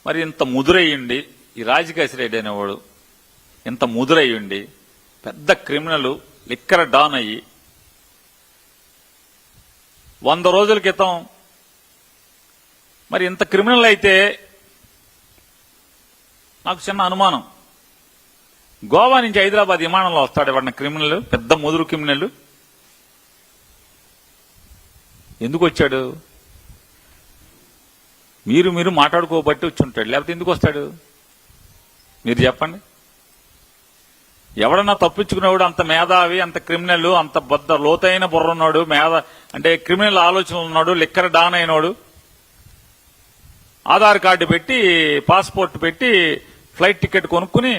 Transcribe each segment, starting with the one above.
మరి ఇంత ముదురయ్యుండి ఈ రాజకేశ్ రెడ్డి అనేవాడు ఇంత ముదురయ్యుండి పెద్ద క్రిమినల్ లిక్కర్ డాన్ అయ్యి 100 రోజుల క్రితం మరి ఇంత క్రిమినల్ అయితే నాకు చిన్న అనుమానం, గోవా నుంచి హైదరాబాద్ విమానంలో వస్తాడు ఎవడన్నా క్రిమినల్, పెద్ద ముదురు క్రిమినల్ ఎందుకు వచ్చాడు? మీరు మాట్లాడుకోబట్టి వచ్చి ఉంటాడు, లేకపోతే ఎందుకు వస్తాడు మీరు చెప్పండి. ఎవడన్నా తప్పించుకునేవాడు అంత మేధావి, అంత క్రిమినల్, అంత బద్ద లోతైన బుర్ర ఉన్నాడు, అంటే క్రిమినల్ ఆలోచనలు ఉన్నాడు, లిక్కర్ డాన్ అయినోడు, ఆధార్ కార్డు పెట్టి పాస్పోర్ట్ పెట్టి ఫ్లైట్ టికెట్ కొనుక్కుని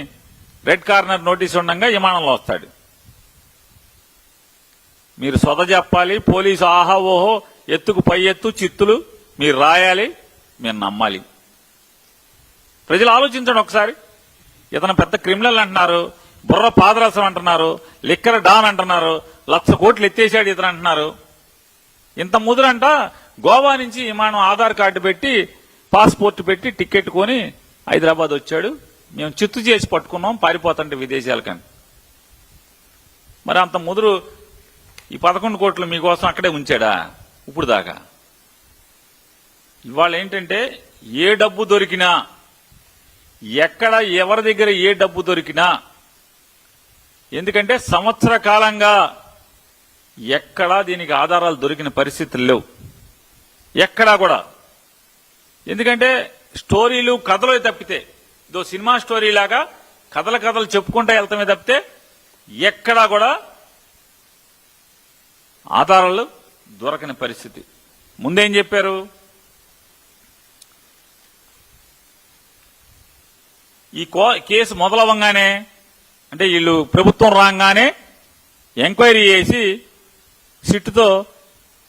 రెడ్ కార్నర్ నోటీస్ ఉండగా విమానంలో వస్తాడు. మీరు సొద చెప్పాలి, పోలీసు ఆహా ఓహో ఎత్తుకు పై ఎత్తు చిత్తులు మీరు రాయాలి, మీరు నమ్మాలి. ప్రజలు ఆలోచించండి ఒకసారి. ఇతను పెద్ద క్రిమినల్ అంటున్నారు, బుర్ర పాదరసం అంటున్నారు, లిక్కర్ డాన్ అంటున్నారు, 1,00,000 కోట్లు ఎత్తేసాడు ఇతను అంటున్నారు. ఇంత ముదురంట గోవా నుంచి విమానం ఆధార్ కార్డు పెట్టి పాస్పోర్ట్ పెట్టి టికెట్ కొని హైదరాబాద్ వచ్చాడు, మేము చిత్తు చేసి పట్టుకున్నాం పారిపోతుంటే విదేశాలకని. మరి అంత ముదురు ఈ 11 కోట్లు మీకోసం అక్కడే ఉంచాడా ఇప్పుడు దాకా? ఇవాళ ఏంటంటే ఏ డబ్బు దొరికినా, ఎక్కడ ఎవరి దగ్గర ఏ డబ్బు దొరికినా, ఎందుకంటే సంవత్సర కాలంగా ఎక్కడా దీనికి ఆధారాలు దొరికిన పరిస్థితులు లేవు ఎక్కడా కూడా. ఎందుకంటే స్టోరీలు కథలు తప్పితే, ఇదో సినిమా స్టోరీ లాగా కథలు చెప్పుకుంటా వెళ్తామే తప్పితే ఎక్కడా కూడా ఆధారాలు దొరకని పరిస్థితి. ముందేం చెప్పారు? ఈ కేసు మొదలవ్వగానే, అంటే వీళ్ళు ప్రభుత్వం రాగానే ఎంక్వైరీ చేసి సిట్టుతో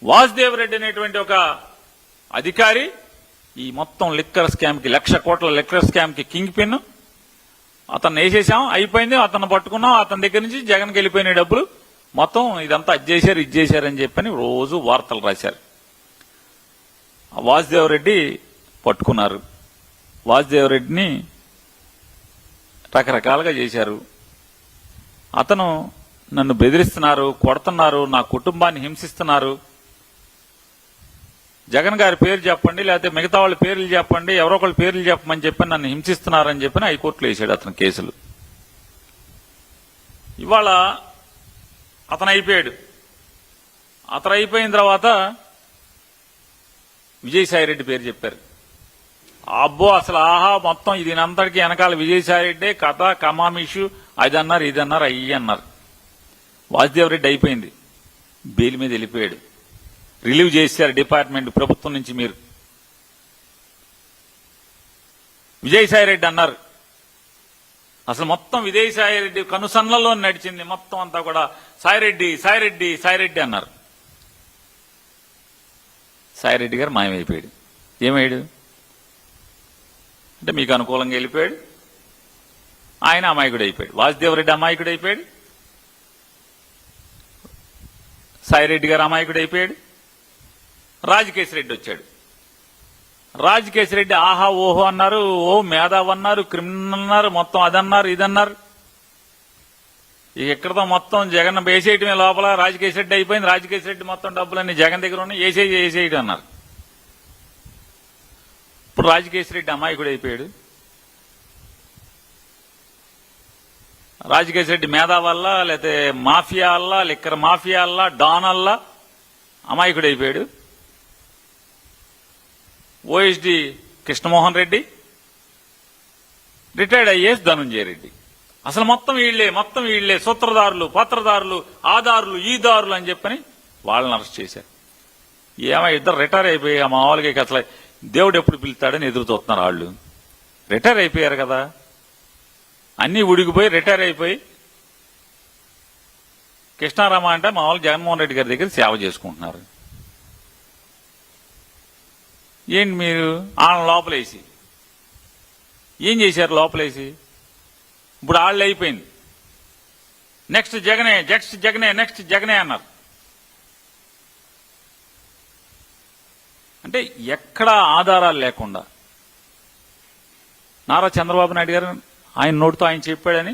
వాసుదేవ్ రెడ్డి అనేటువంటి ఒక అధికారి ఈ మొత్తం లిక్కర్ స్కామ్ కి 1,00,000 కోట్ల లిక్కర్ స్కామ్ కి కింగ్ పిన్, అతను వేసేసాం, అయిపోయింది, అతను పట్టుకున్నాం, అతని దగ్గర నుంచి జగన్కి వెళ్ళిపోయిన డబ్బులు మొత్తం ఇదంతా ఇది చేశారని చెప్పని రోజు వార్తలు రాశారు. వాసుదేవ్ రెడ్డి పట్టుకున్నారు. వాసుదేవ్ రెడ్డిని రకరకాలుగా చేశారు. అతను నన్ను బెదిరిస్తున్నారు, కొడుతున్నారు, నా కుటుంబాన్ని హింసిస్తున్నారు, జగన్ గారి పేరు చెప్పండి, లేకపోతే మిగతా వాళ్ళ పేర్లు చెప్పండి, ఎవరో ఒకళ్ళ పేర్లు చెప్పమని చెప్పి నన్ను హింసిస్తున్నారని చెప్పి హైకోర్టులో వేసాడు అతను కేసులు. ఇవాళ అతను అయిపోయాడు. అతను అయిపోయిన తర్వాత విజయసాయిరెడ్డి పేరు చెప్పారు. అబ్బో అసలు ఆహా మొత్తం దీనంతటికి వెనకాల విజయసాయిరెడ్డి కథ కమామిషు, అది అన్నారు, ఇది అన్నారు, అయ్యి అన్నారు. వాసుదేవ్ రెడ్డి అయిపోయింది, బెయిల్ మీద వెళ్ళిపోయాడు, రిలీవ్ చేశారు డిపార్ట్మెంట్ ప్రభుత్వం నుంచి. మీరు విజయసాయిరెడ్డి అన్నారు, అసలు మొత్తం విజయసాయిరెడ్డి కనుసన్నల్లో నడిచింది మొత్తం అంతా కూడా సాయిరెడ్డి సాయిరెడ్డి సాయిరెడ్డి అన్నారు. సాయిరెడ్డి గారు మాయమైపోయాడు. ఏమయ్యాడు అంటే మీకు అనుకూలంగా వెళ్ళిపోయాడు, ఆయన అమాయకుడు అయిపోయాడు. వాసుదేవ్ రెడ్డి అమాయకుడు అయిపోయాడు, సాయిరెడ్డి గారు అమాయకుడు అయిపోయాడు. రాజకేశ్ రెడ్డి వచ్చాడు. రాజకేశ్ రెడ్డి ఆహా ఓహో అన్నారు, ఓ మేధావ్ అన్నారు, క్రిమినల్ అన్నారు, మొత్తం అదన్నారు, ఇదన్నారు. ఇక్కడతో మొత్తం జగన్ వేసేయటమే లోపల రాజకేశ్ రెడ్డి అయిపోయింది. రాజకేశ్ రెడ్డి మొత్తం డబ్బులన్నీ జగన్ దగ్గర ఉన్నాయి, వేసేయడం అన్నారు. ఇప్పుడు రాజకేశ్ రెడ్డి అమాయకుడు అయిపోయాడు. రాజకేశ్ రెడ్డి మేధా వల్ల, లేకపోతే మాఫియా వల్ల, లిక్కర్ మాఫియా వల్ల, డాన్ వల్ల అమాయకుడు అయిపోయాడు. OSD Krishnamohan Reddy, retired IAS Dhananjaya Reddy, అసలు మొత్తం వీళ్లే సూత్రధారులు, పత్రధారులు, ఆధారులు, ఈ దారులు అని చెప్పని వాళ్ళని అరెస్ట్ చేశారు. ఏమో ఇద్దరు రిటైర్ అయిపోయి మామూలుగా అసలు దేవుడు ఎప్పుడు పిలుస్తాడని ఎదురు చూస్తున్నారు. వాళ్ళు రిటైర్ అయిపోయారు కదా, అన్నీ ఉడిగిపోయి రిటైర్ అయిపోయి కృష్ణారామ అంటే మామూలు జగన్మోహన్ రెడ్డి గారి దగ్గర సేవ చేసుకుంటున్నారు. ఏంటి మీరు వాళ్ళని లోపలేసి ఏం చేశారు? లోపలేసి ఇప్పుడు వాళ్ళు అయిపోయింది, నెక్స్ట్ జగనే అన్నారు. అంటే ఎక్కడా ఆధారాలు లేకుండా నారా చంద్రబాబు నాయుడు గారు ఆయన నోటితో ఆయన చెప్పాడని